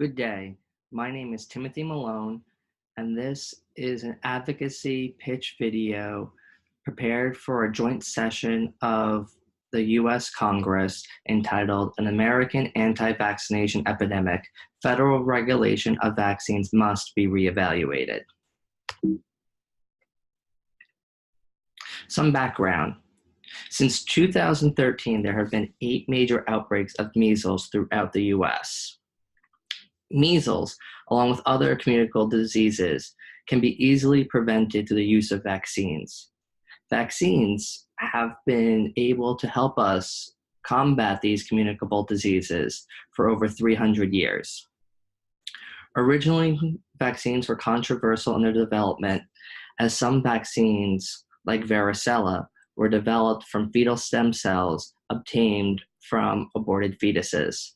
Good day. My name is Timothy Malone, and this is an advocacy pitch video prepared for a joint session of the U.S. Congress entitled An American Anti-Vaccination Epidemic, Federal Regulation of Vaccines Must Be Reevaluated. Some background. Since 2013, there have been 8 major outbreaks of measles throughout the U.S. Measles, along with other communicable diseases, can be easily prevented through the use of vaccines. Vaccines have been able to help us combat these communicable diseases for over 300 years. Originally, vaccines were controversial in their development, as some vaccines, like varicella, were developed from fetal stem cells obtained from aborted fetuses.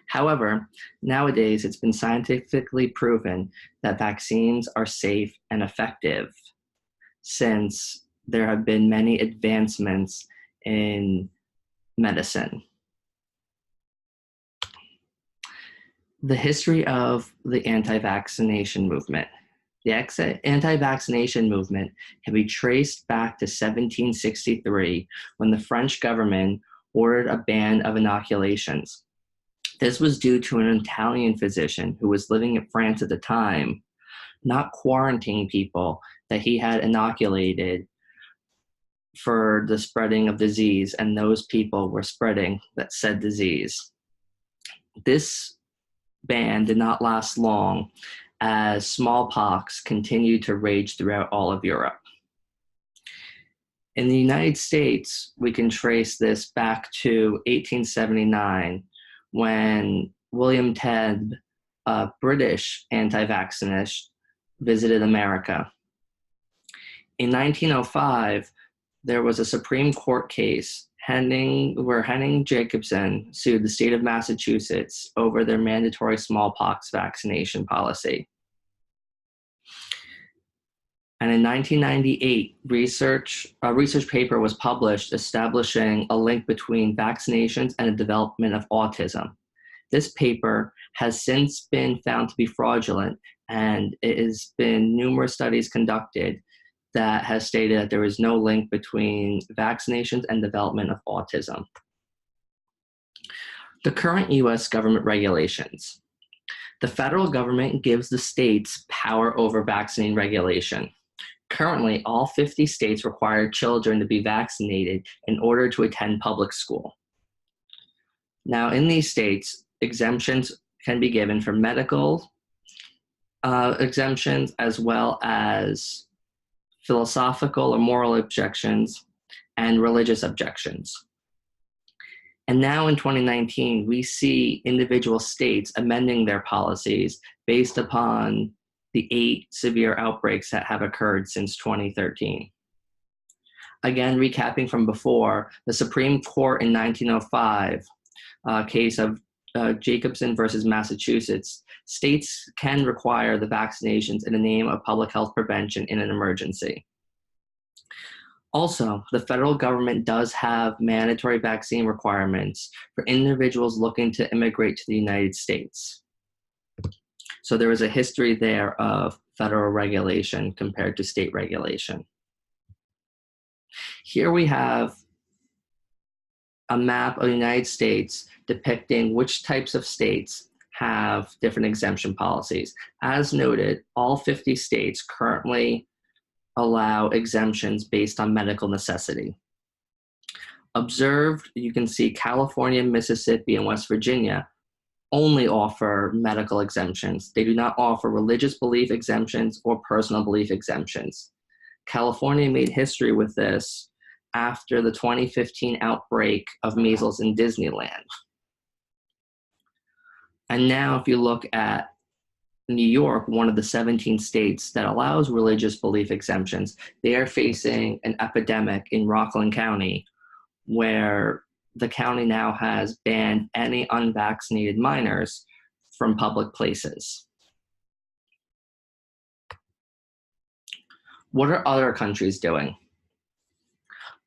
However, nowadays it's been scientifically proven that vaccines are safe and effective since there have been many advancements in medicine. The history of the anti-vaccination movement. The anti-vaccination movement can be traced back to 1763 when the French government ordered a ban of inoculations. This was due to an Italian physician who was living in France at the time, not quarantining people that he had inoculated for the spreading of disease, and those people were spreading that said disease. This ban did not last long, as smallpox continued to rage throughout all of Europe. In the United States, we can trace this back to 1879, when William Tebb, a British anti-vaccinist, visited America. In 1905, there was a Supreme Court case where Henning Jacobson sued the state of Massachusetts over their mandatory smallpox vaccination policy. And in 1998, a research paper was published establishing a link between vaccinations and the development of autism. This paper has since been found to be fraudulent, and it has been numerous studies conducted that has stated that there is no link between vaccinations and development of autism. The current U.S. government regulations. The federal government gives the states power over vaccine regulation. Currently, all 50 states require children to be vaccinated in order to attend public school. Now, in these states, exemptions can be given for medical exemptions, as well as philosophical or moral objections and religious objections. And now in 2019, we see individual states amending their policies based upon the 8 severe outbreaks that have occurred since 2013. Again, recapping from before, the Supreme Court in 1905, case of Jacobson versus Massachusetts, states can require the vaccinations in the name of public health prevention in an emergency. Also, the federal government does have mandatory vaccine requirements for individuals looking to immigrate to the United States. So there is a history there of federal regulation compared to state regulation. Here we have a map of the United States depicting which types of states have different exemption policies. As noted, all 50 states currently allow exemptions based on medical necessity. Observed, you can see California, Mississippi, and West Virginia only offer medical exemptions. They do not offer religious belief exemptions or personal belief exemptions. California made history with this after the 2015 outbreak of measles in Disneyland. And now if you look at New York, one of the 17 states that allows religious belief exemptions, they are facing an epidemic in Rockland County, where the county now has banned any unvaccinated minors from public places. What are other countries doing?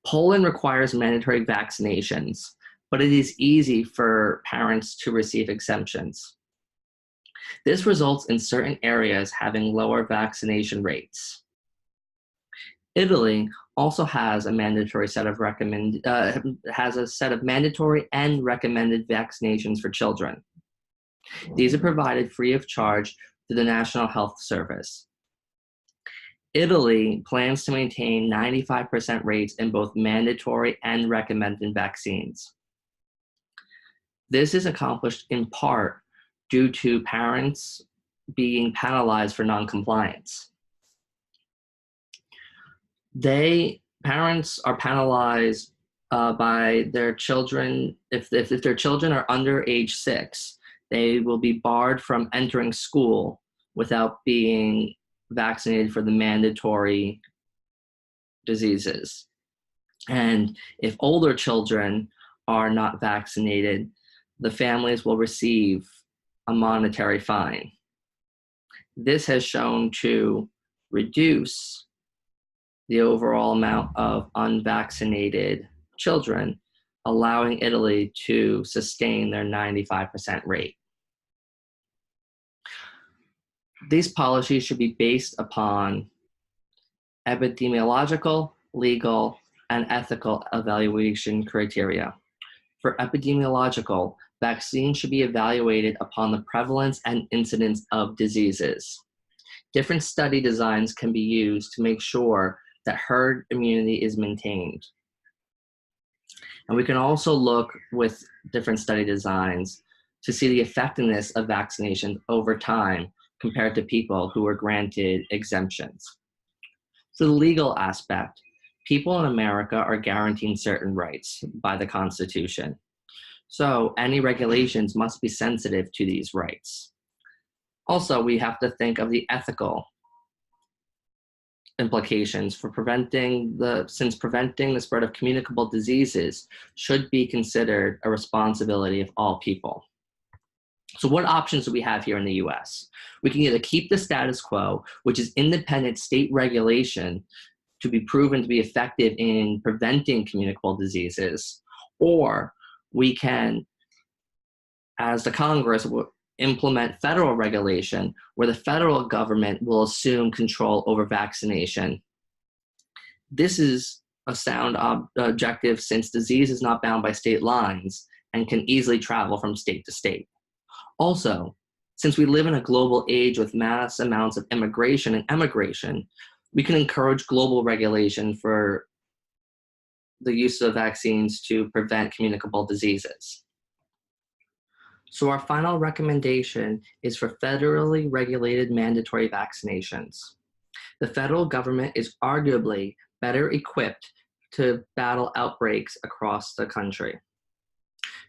Poland requires mandatory vaccinations, but it is easy for parents to receive exemptions. This results in certain areas having lower vaccination rates. Italy also has a mandatory set of mandatory and recommended vaccinations for children. These are provided free of charge through the National Health Service. Italy plans to maintain 95% rates in both mandatory and recommended vaccines. This is accomplished in part due to parents being penalized for noncompliance. Parents are penalized by their children. If their children are under age 6, they will be barred from entering school without being vaccinated for the mandatory diseases. And if older children are not vaccinated, the families will receive a monetary fine. This has shown to reduce the overall amount of unvaccinated children, allowing Italy to sustain their 95% rate. These policies should be based upon epidemiological, legal, and ethical evaluation criteria. For epidemiological, vaccines should be evaluated upon the prevalence and incidence of diseases. Different study designs can be used to make sure that herd immunity is maintained. And we can also look with different study designs to see the effectiveness of vaccinations over time compared to people who were granted exemptions. So the legal aspect, people in America are guaranteed certain rights by the Constitution. So any regulations must be sensitive to these rights. Also, we have to think of the ethical implications for preventing the spread of communicable diseases should be considered a responsibility of all people. So what options do we have here in the US? We can either keep the status quo, which is independent state regulation to be proven to be effective in preventing communicable diseases, or we can, as the Congress, implement federal regulation where the federal government will assume control over vaccination. This is a sound objective since disease is not bound by state lines and can easily travel from state to state. Also, since we live in a global age with mass amounts of immigration and emigration, we can encourage global regulation for the use of vaccines to prevent communicable diseases. So our final recommendation is for federally regulated mandatory vaccinations. The federal government is arguably better equipped to battle outbreaks across the country.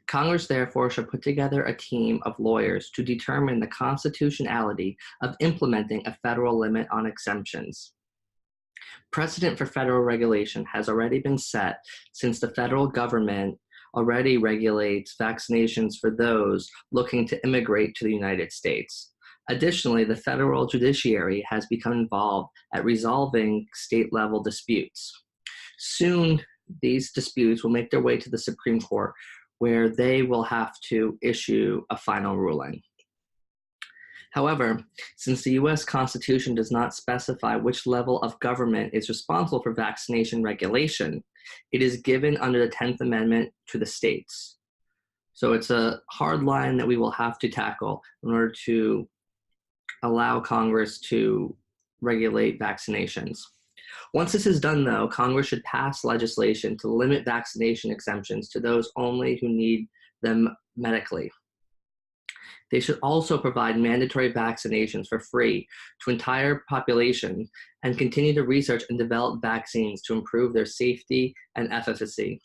Congress therefore should put together a team of lawyers to determine the constitutionality of implementing a federal limit on exemptions. Precedent for federal regulation has already been set since the federal government already regulates vaccinations for those looking to immigrate to the United States. Additionally, the federal judiciary has become involved at resolving state-level disputes. Soon, these disputes will make their way to the Supreme Court, where they will have to issue a final ruling. However, since the US Constitution does not specify which level of government is responsible for vaccination regulation, it is given under the 10th Amendment to the states. So it's a hard line that we will have to tackle in order to allow Congress to regulate vaccinations. Once this is done, though, Congress should pass legislation to limit vaccination exemptions to those only who need them medically. They should also provide mandatory vaccinations for free to entire populations and continue to research and develop vaccines to improve their safety and efficacy.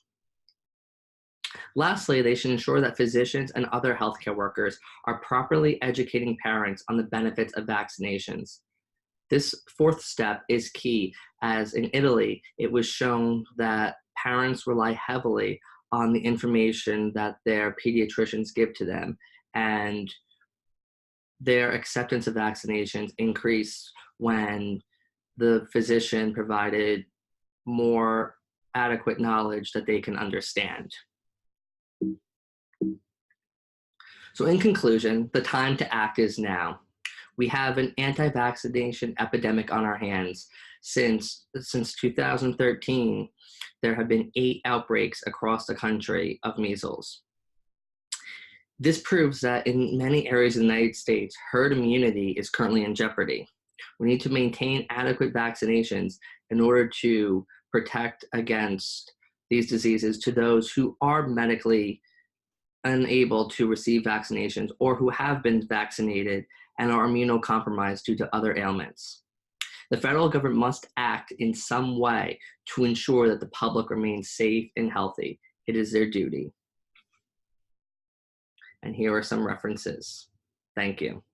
Lastly, they should ensure that physicians and other healthcare workers are properly educating parents on the benefits of vaccinations. This fourth step is key, as in Italy, it was shown that parents rely heavily on the information that their pediatricians give to them, and their acceptance of vaccinations increased when the physician provided more adequate knowledge that they can understand. So in conclusion, the time to act is now. We have an anti-vaccination epidemic on our hands. Since 2013, there have been 8 outbreaks across the country of measles. This proves that in many areas of the United States, herd immunity is currently in jeopardy. We need to maintain adequate vaccinations in order to protect against these diseases to those who are medically unable to receive vaccinations or who have been vaccinated and are immunocompromised due to other ailments. The federal government must act in some way to ensure that the public remains safe and healthy. It is their duty. And here are some references. Thank you.